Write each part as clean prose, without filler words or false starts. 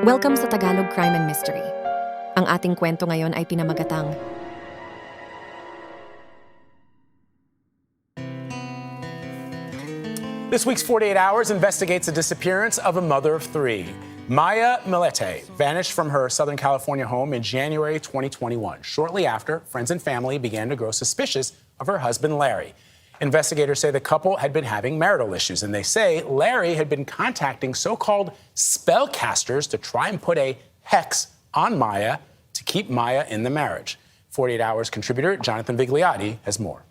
Welcome sa Tagalog Crime and Mystery. Ang ating kwento ngayon ay pinamagatang This week's 48 Hours investigates the disappearance of a mother of three. MAYA MILLETE vanished from her Southern California home in January 2021. Shortly after, friends and family began to grow suspicious of her husband, Larry. Investigators say the couple had been having marital issues, and they say Larry had been contacting so-called spellcasters to try and put a hex on MAYA to keep MAYA in the marriage. 48 Hours contributor Jonathan Vigliotti has more.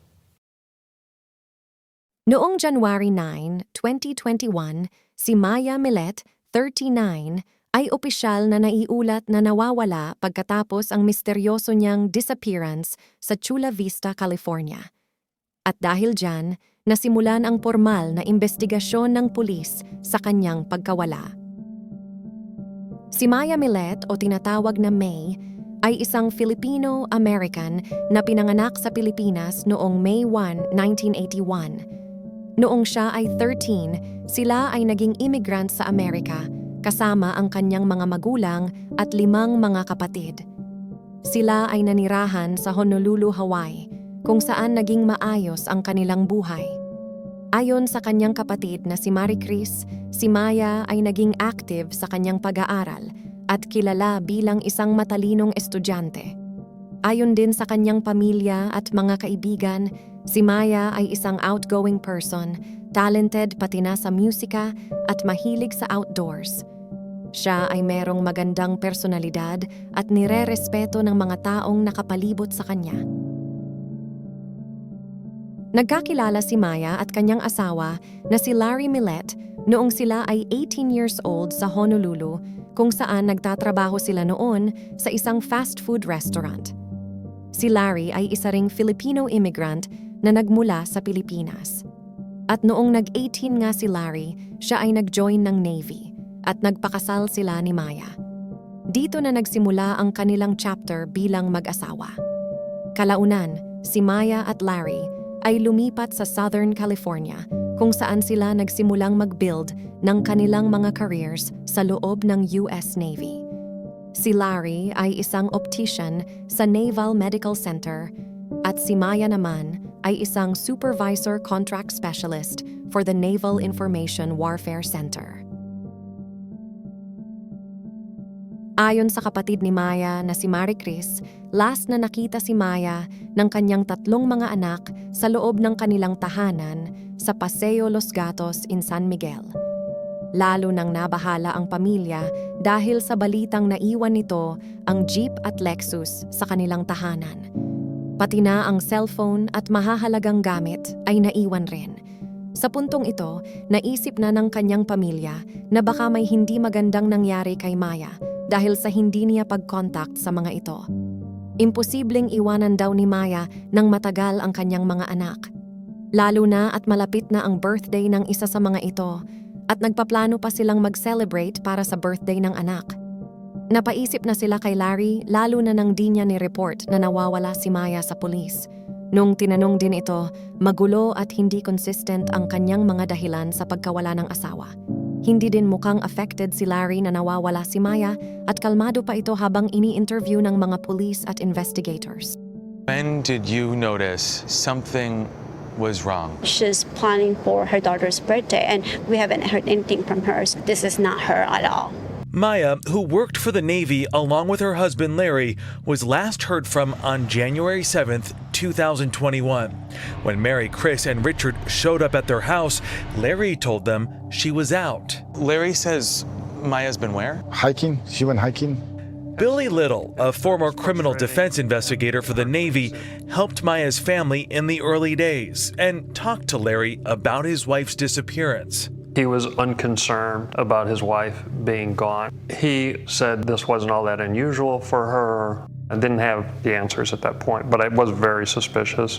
Noong January 9, 2021, si MAYA MILLETE, 39, ay opisyal na naiulat na nawawala pagkatapos ang misteryoso niyang disappearance sa Chula Vista, California. At dahil dyan, nasimulan ang formal na investigasyon ng pulis sa kanyang pagkawala. Si MAYA MILLETE o tinatawag na May ay isang Filipino-American na pinanganak sa Pilipinas noong May 1, 1981. Noong siya ay 13, sila ay naging immigrant sa Amerika kasama ang kanyang mga magulang at 5 mga kapatid. Sila ay nanirahan sa Honolulu, Hawaii, kung saan naging maayos ang kanilang buhay. Ayon sa kanyang kapatid na si Marie Chris, si MAYA ay naging active sa kanyang pag-aaral at kilala bilang isang matalinong estudyante. Ayon din sa kanyang pamilya at mga kaibigan, si MAYA ay isang outgoing person, talented pati na sa musika at mahilig sa outdoors. Siya ay merong magandang personalidad at nire-respeto ng mga taong nakapalibot sa kanya. Nagkakilala si MAYA at kanyang asawa na si Larry MILLETE noong sila ay 18 years old sa Honolulu, kung saan nagtatrabaho sila noon sa isang fast food restaurant. Si Larry ay isa ring Filipino immigrant na nagmula sa Pilipinas. At noong nag-18 nga si Larry, siya ay nag-join ng Navy at nagpakasal sila ni MAYA. Dito na nagsimula ang kanilang chapter bilang mag-asawa. Kalaunan, si MAYA at Larry ay lumipat sa Southern California kung saan sila nagsimulang mag-build ng kanilang mga careers sa loob ng US Navy. Si Larry ay isang optician sa Naval Medical Center at si MAYA naman ay isang supervisor contract specialist for the Naval Information Warfare Center. Ayon sa kapatid ni MAYA na si Marie Chris, last na nakita si MAYA ng kanyang 3 mga anak sa loob ng kanilang tahanan sa Paseo Los Gatos in San Miguel. Lalo nang nabahala ang pamilya dahil sa balitang naiwan nito ang Jeep at Lexus sa kanilang tahanan. Pati na ang cellphone at mahahalagang gamit ay naiwan rin. Sa puntong ito, naisip na ng kanyang pamilya na baka may hindi magandang nangyari kay MAYA dahil sa hindi niya pag-contact sa mga ito. Imposibleng iwanan daw ni MAYA ng matagal ang kanyang mga anak. Lalo na at malapit na ang birthday ng isa sa mga ito, at nagpaplano pa silang mag-celebrate para sa birthday ng anak. Napaisip na sila kay Larry lalo na nang di niya ni-report na nawawala si MAYA sa pulis. Nung tinanong din ito, magulo at hindi consistent ang kanyang mga dahilan sa pagkawala ng asawa. Hindi din mukhang affected si Larry na nawawala si MAYA at kalmado pa ito habang ini-interview ng mga police at investigators. When did you notice something was wrong? She's planning for her daughter's birthday and we haven't heard anything from her. So this is not her at all. MAYA, who worked for the Navy along with her husband Larry, was last heard from on January 7th, 2021. When Mary, Chris, and Richard showed up at their house, Larry told them she was out. Larry says Maya's been where? Hiking. She went hiking. Billy Little, a former criminal defense investigator for the Navy, helped Maya's family in the early days and talked to Larry about his wife's disappearance. He was unconcerned about his wife being gone. He said this wasn't all that unusual for her. I didn't have the answers at that point, but I was very suspicious.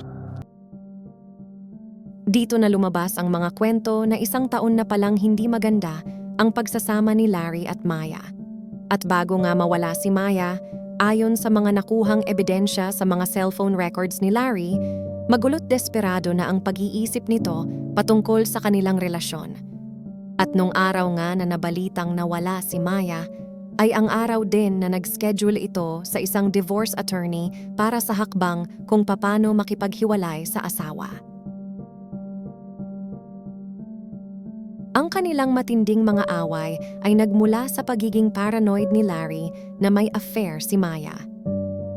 Dito na lumabas ang mga kwento na isang taon na palang hindi maganda ang pagsasama ni Larry at MAYA. At bago nga mawala si MAYA, ayon sa mga nakuhang ebidensya sa mga cellphone records ni Larry, magulot desperado na ang pag-iisip nito patungkol sa kanilang relasyon. At nung araw nga na nabalitang nawala si MAYA, ay ang araw din na nag-schedule ito sa isang divorce attorney para sa hakbang kung paano makipaghiwalay sa asawa. Ang kanilang matinding mga away ay nagmula sa pagiging paranoid ni Larry na may affair si Maya.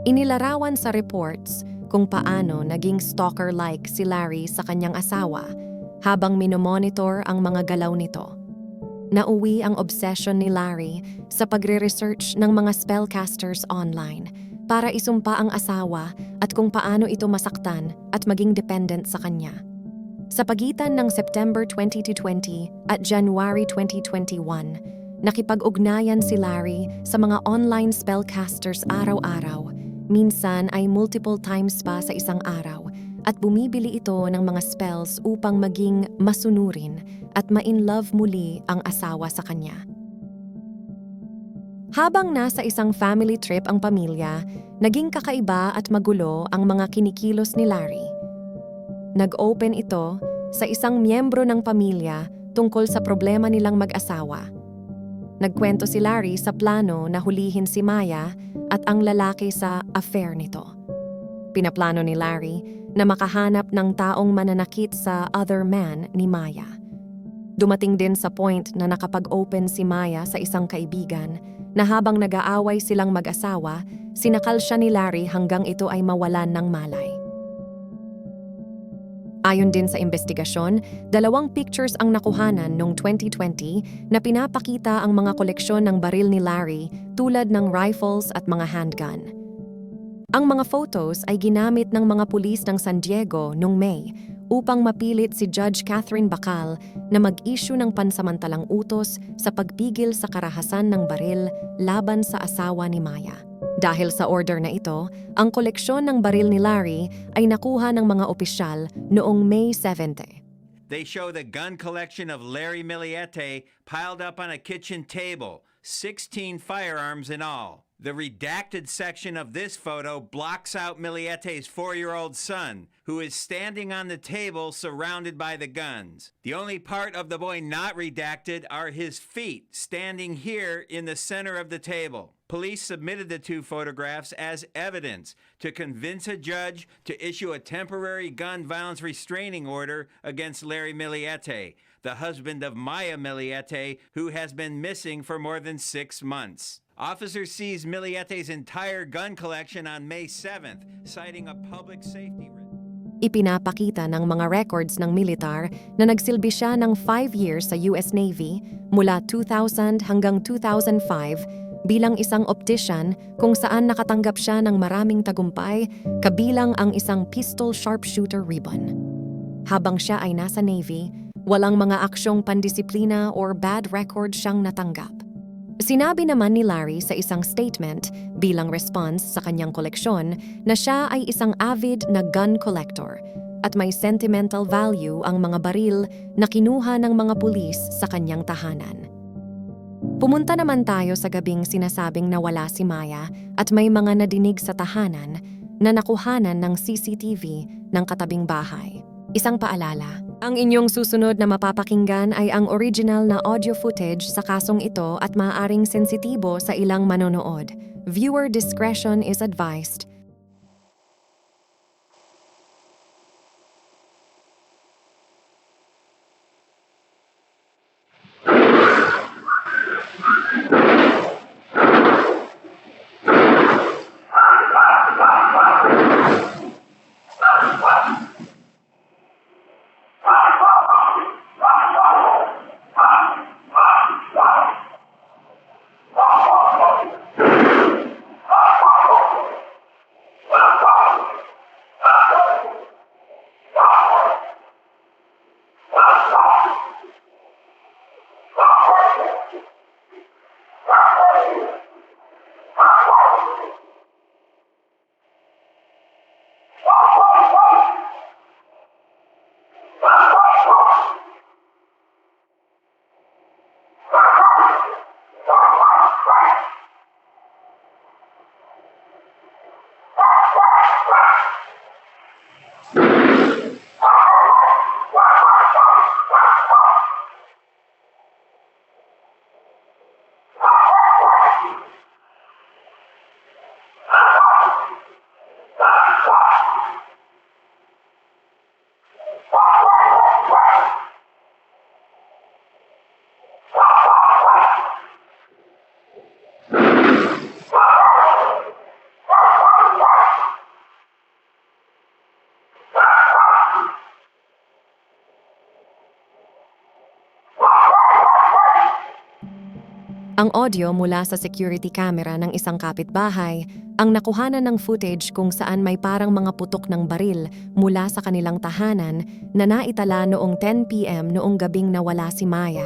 Inilarawan sa reports kung paano naging stalker-like si Larry sa kanyang asawa habang minomonitor ang mga galaw nito. Nauwi ang obsession ni Larry sa pagre-research ng mga spellcasters online para isumpa ang asawa at kung paano ito masaktan at maging dependent sa kanya. Sa pagitan ng September 2020 at January 2021, nakipag-ugnayan si Larry sa mga online spellcasters araw-araw, minsan ay multiple times pa sa isang araw, at bumibili ito ng mga spells upang maging masunurin at ma-in-love muli ang asawa sa kanya. Habang nasa isang family trip ang pamilya, naging kakaiba at magulo ang mga kinikilos ni Larry. Nag-open ito sa isang miyembro ng pamilya tungkol sa problema nilang mag-asawa. Nagkwento si Larry sa plano na hulihin si Maya at ang lalaki sa affair nito. Pinaplano ni Larry na makahanap ng taong mananakit sa other man ni Maya. Dumating din sa point na nakapag-open si Maya sa isang kaibigan na habang nag-aaway silang mag-asawa, sinakal siya ni Larry hanggang ito ay mawalan ng malay. Ayon din sa investigasyon, 2 pictures ang nakuhanan noong 2020 na pinapakita ang mga koleksyon ng baril ni Larry tulad ng rifles at mga handgun. Ang mga photos ay ginamit ng mga pulis ng San Diego noong May upang mapilit si Judge Catherine Bacal na mag-issue ng pansamantalang utos sa pagpigil sa karahasan ng baril laban sa asawa ni Maya. Dahil sa order na ito, ang koleksyon ng baril ni Larry ay nakuha ng mga opisyal noong May 7. They show the gun collection of Larry Millete piled up on a kitchen table, 16 firearms in all. The redacted section of this photo blocks out Millete's 4-year-old son, who is standing on the table surrounded by the guns. The only part of the boy not redacted are his feet, standing here in the center of the table. Police submitted the 2 photographs as evidence to convince a judge to issue a temporary gun violence restraining order against Larry Millete, the husband of Maya Millete, who has been missing for more than 6 months. Officers seized Millete's entire gun collection on May 7th, citing a public safety risk. Ipinapakita ng mga records ng militar na nagsilbi siya ng 5 years sa US Navy mula 2000 hanggang 2005 bilang isang optician kung saan nakatanggap siya ng maraming tagumpay kabilang ang isang pistol sharpshooter ribbon. Habang siya ay nasa Navy, walang mga aksyong pandisiplina or bad record siyang natanggap. Sinabi naman ni Larry sa isang statement bilang response sa kanyang koleksyon na siya ay isang avid na gun collector at may sentimental value ang mga baril na kinuha ng mga pulis sa kanyang tahanan. Pumunta naman tayo sa gabing sinasabing nawala si Maya at may mga nadinig sa tahanan na nakuhanan ng CCTV ng katabing bahay. Isang paalala, ang inyong susunod na mapapakinggan ay ang original na audio footage sa kasong ito at maaaring sensitibo sa ilang manonood. Viewer discretion is advised. Ang audio mula sa security camera ng isang kapitbahay ang nakuhanan ng footage kung saan may parang mga putok ng baril mula sa kanilang tahanan na naitala noong 10 p.m. noong gabing nawala si Maya.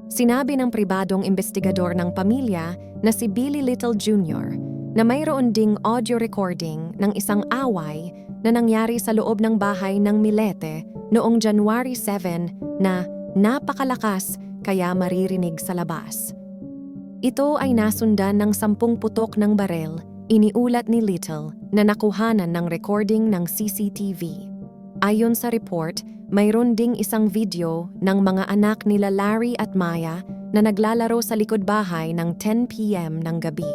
Sinabi ng pribadong investigador ng pamilya na si Billy Little Jr. na mayroon ding audio recording ng isang away na nangyari sa loob ng bahay ng Milete noong January 7 na napakalakas kaya maririnig sa labas. Ito ay nasundan ng 10 putok ng barel, iniulat ni Little na nakuhanan ng recording ng CCTV. Ayon sa report, mayroon ding isang video ng mga anak nila Larry at Maya na naglalaro sa likod bahay ng 10 p.m. ng gabi.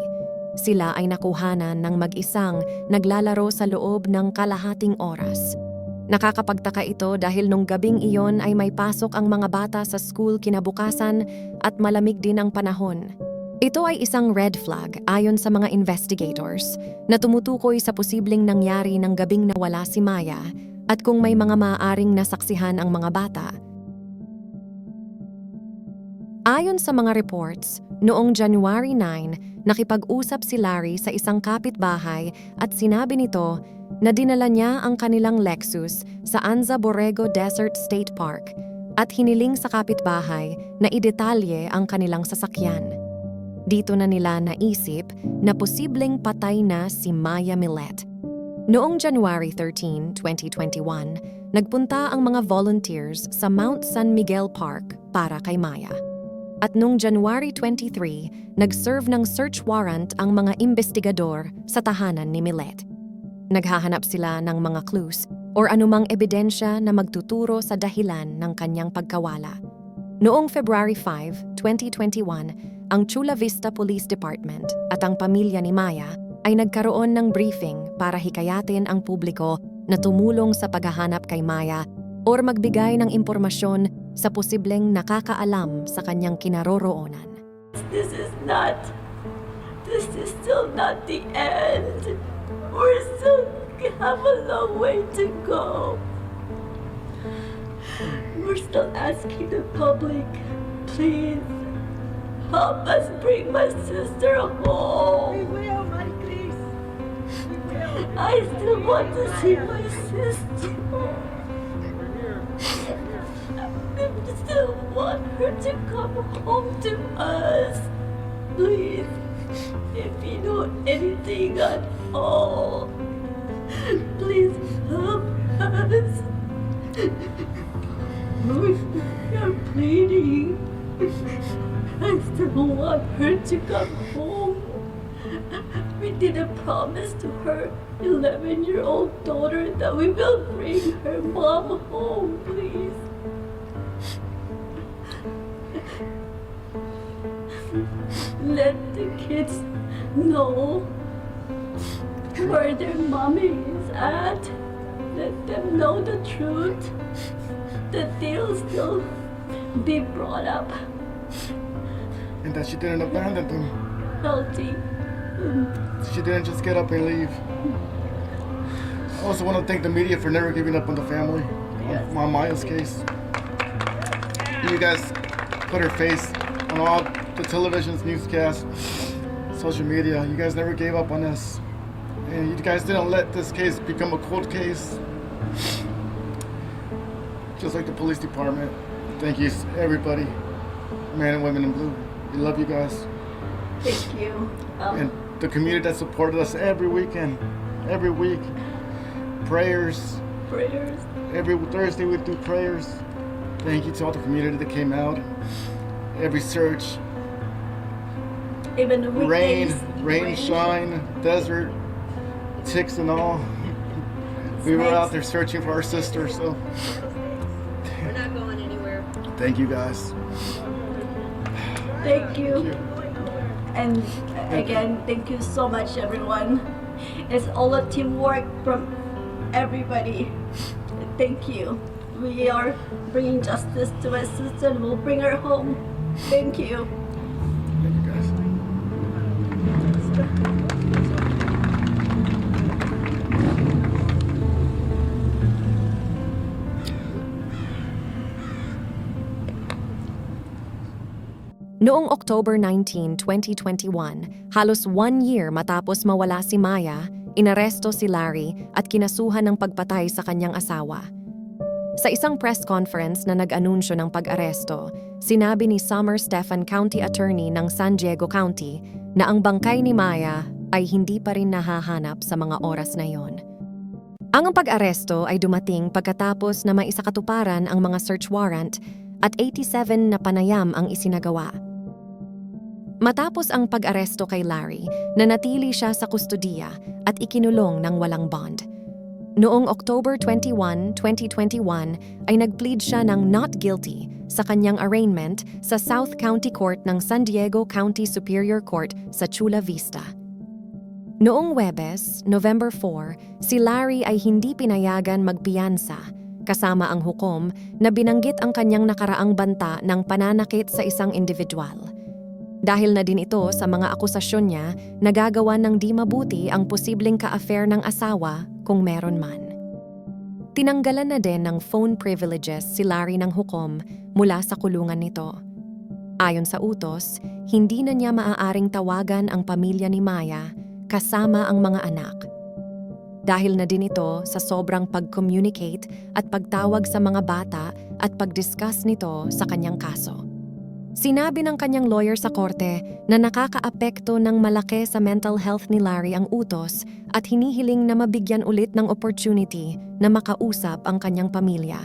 Sila ay nakuhanan ng mag-isang naglalaro sa loob ng kalahating oras. Nakakapagtaka ito dahil nung gabing iyon ay may pasok ang mga bata sa school kinabukasan at malamig din ang panahon. Ito ay isang red flag ayon sa mga investigators na tumutukoy sa posibleng nangyari ng gabing nawala si Maya at kung may mga maaaring nasaksihan ang mga bata. Ayon sa mga reports, noong January 9, nakipag-usap si Larry sa isang kapitbahay at sinabi nito na dinala niya ang kanilang Lexus sa Anza Borrego Desert State Park at hiniling sa kapitbahay na idetalye ang kanilang sasakyan. Dito na nila naisip na posibleng patay na si Maya Millete. Noong January 13, 2021, nagpunta ang mga volunteers sa Mount San Miguel Park para kay Maya. At noong January 23, nag-serve ng search warrant ang mga investigador sa tahanan ni Millete. Naghahanap sila ng mga clues or anumang ebidensya na magtuturo sa dahilan ng kanyang pagkawala. Noong February 5, 2021, ang Chula Vista Police Department at ang pamilya ni Maya ay nagkaroon ng briefing para hikayatin ang publiko na tumulong sa paghahanap kay Maya or magbigay ng impormasyon sa posibleng nakakaalam sa kanyang kinaroroonan. This is still not the end. We're still have a long way to go. We're still asking the public, please, help us bring my sister home. We will, my Chris. We will. I still want to see my sister. I still want her to come home to us. Please, if you know anything at all, please help us. We are pleading. I still want her to come home. We did a promise to her 11-year-old daughter that we will bring her mom home, please. Let the kids know where their mommy is at. Let them know the truth, that they'll still be brought up And that she didn't abandon them. healthy. She didn't just get up and leave. I also want to thank the media for never giving up on the family. Yes. On Maya's case. You guys put her face on all the televisions, newscasts, social media. You guys never gave up on us. And you guys didn't let this case become a cold case. Just like the police department. Thank you, everybody. Men and women in blue. We love you guys. Thank you. And the community that supported us every weekend, every week. Prayers. Prayers. Every Thursday we do prayers. Thank you to all the community that came out. Every search. Even the weekdays. Rain, shine, desert, ticks and all. We were out there searching for our sister, so. We're not going anywhere. Thank you guys. Thank you. And again, thank you so much, everyone. It's all a teamwork from everybody. Thank you. We are bringing justice to my sister and we'll bring her home. Thank you. Thank you guys. Noong October 19, 2021, halos 1 year matapos mawala si Maya, inaresto si Larry at kinasuhan ng pagpatay sa kanyang asawa. Sa isang press conference na nag-anunsyo ng pag-aresto, sinabi ni Summer Stephan, County Attorney ng San Diego County, na ang bangkay ni Maya ay hindi pa rin nahahanap sa mga oras na yon. Ang pag-aresto ay dumating pagkatapos na maisakatuparan ang mga search warrant at 87 na panayam ang isinagawa. Matapos ang pag-aresto kay Larry, nanatili siya sa kustudiya at ikinulong ng walang bond. Noong October 21, 2021 ay nag-plead siya ng not guilty sa kanyang arraignment sa South County Court ng San Diego County Superior Court sa Chula Vista. Noong Huwebes, November 4, si Larry ay hindi pinayagan magpiyansa kasama ang hukom na binanggit ang kanyang nakaraang banta ng pananakit sa isang individual. Dahil na din ito sa mga akusasyon niya, nagagawa ng di mabuti ang posibleng ka-affair ng asawa kung meron man. Tinanggalan na din ng phone privileges si Larry ng hukom mula sa kulungan nito. Ayon sa utos, hindi na niya maaaring tawagan ang pamilya ni Maya kasama ang mga anak. Dahil na din ito sa sobrang pag-communicate at pagtawag sa mga bata at pag-discuss nito sa kanyang kaso. Sinabi ng kanyang lawyer sa korte na nakakaapekto ng malaki sa mental health ni Larry ang utos at hinihiling na mabigyan ulit ng opportunity na makausap ang kanyang pamilya.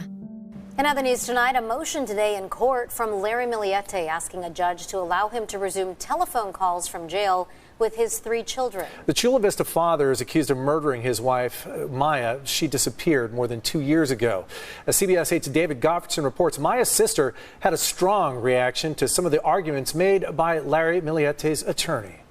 And now the news tonight, a motion today in court from Larry Millete asking a judge to allow him to resume telephone calls from jail with his 3 children. The Chula Vista father is accused of murdering his wife, Maya. She disappeared more than 2 years ago. As CBS 8's David Gottfredson reports, Maya's sister had a strong reaction to some of the arguments made by Larry Millete's attorney.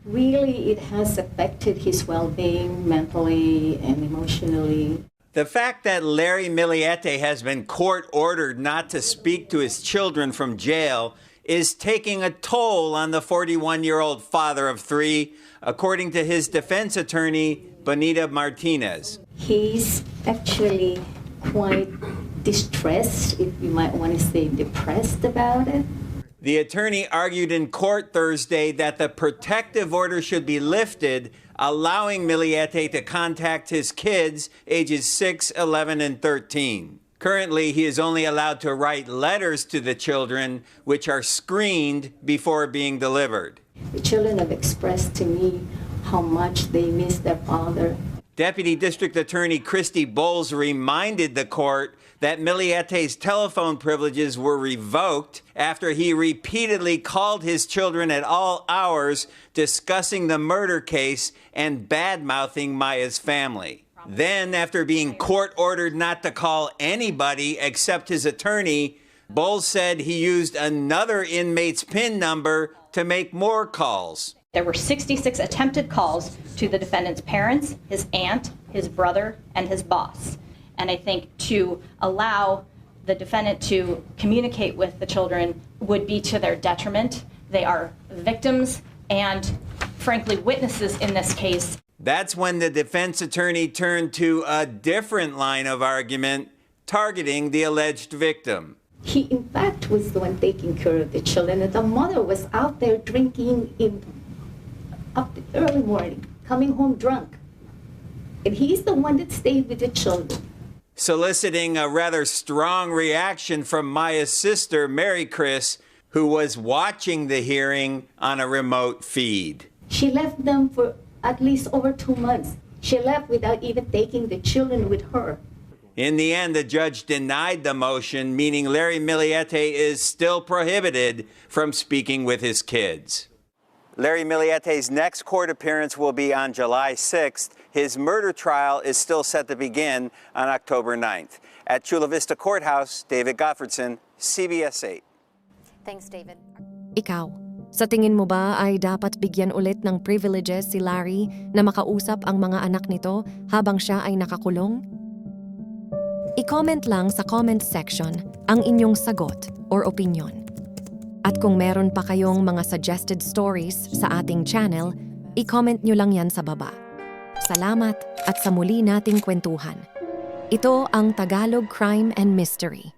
Really, it has affected his well-being mentally and emotionally. The fact that Larry Millete has been court-ordered not to speak to his children from jail is taking a toll on the 41-year-old father of 3, according to his defense attorney, Bonita Martinez. He's actually quite distressed, if you might want to say depressed about it. The attorney argued in court Thursday that the protective order should be lifted, allowing Millete to contact his kids, ages 6, 11, and 13. Currently, he is only allowed to write letters to the children, which are screened before being delivered. The children have expressed to me how much they miss their father. Deputy District Attorney Christy Bowles reminded the court that Milliete's telephone privileges were revoked after he repeatedly called his children at all hours discussing the murder case and bad-mouthing Maya's family. Then, after being court-ordered not to call anybody except his attorney, Bowles said he used another inmate's PIN number to make more calls. There were 66 attempted calls to the defendant's parents, his aunt, his brother, and his boss. And I think to allow the defendant to communicate with the children would be to their detriment. They are victims and, frankly, witnesses in this case. That's when the defense attorney turned to a different line of argument, targeting the alleged victim. He, in fact, was the one taking care of the children, and the mother was out there drinking up the early morning, coming home drunk. And he's the one that stayed with the children. Soliciting a rather strong reaction from Maya's sister, Mary Chris, who was watching the hearing on a remote feed. She left them for at least over 2 months. She left without even taking the children with her. In the end, the judge denied the motion, meaning Larry Millete is still prohibited from speaking with his kids. Larry Milliete's next court appearance will be on July 6th. His murder trial is still set to begin on October 9th. At Chula Vista Courthouse, David Gottfredson, CBS 8. Thanks, David. Ikaw, sa tingin mo ba ay dapat bigyan ulit ng privileges si Larry na makausap ang mga anak nito habang siya ay nakakulong? I-comment lang sa comment section ang inyong sagot or opinion. At kung meron pa kayong mga suggested stories sa ating channel, i-comment nyo lang yan sa baba. Salamat at sa muli nating kwentuhan. Ito ang Tagalog Crime and Mystery.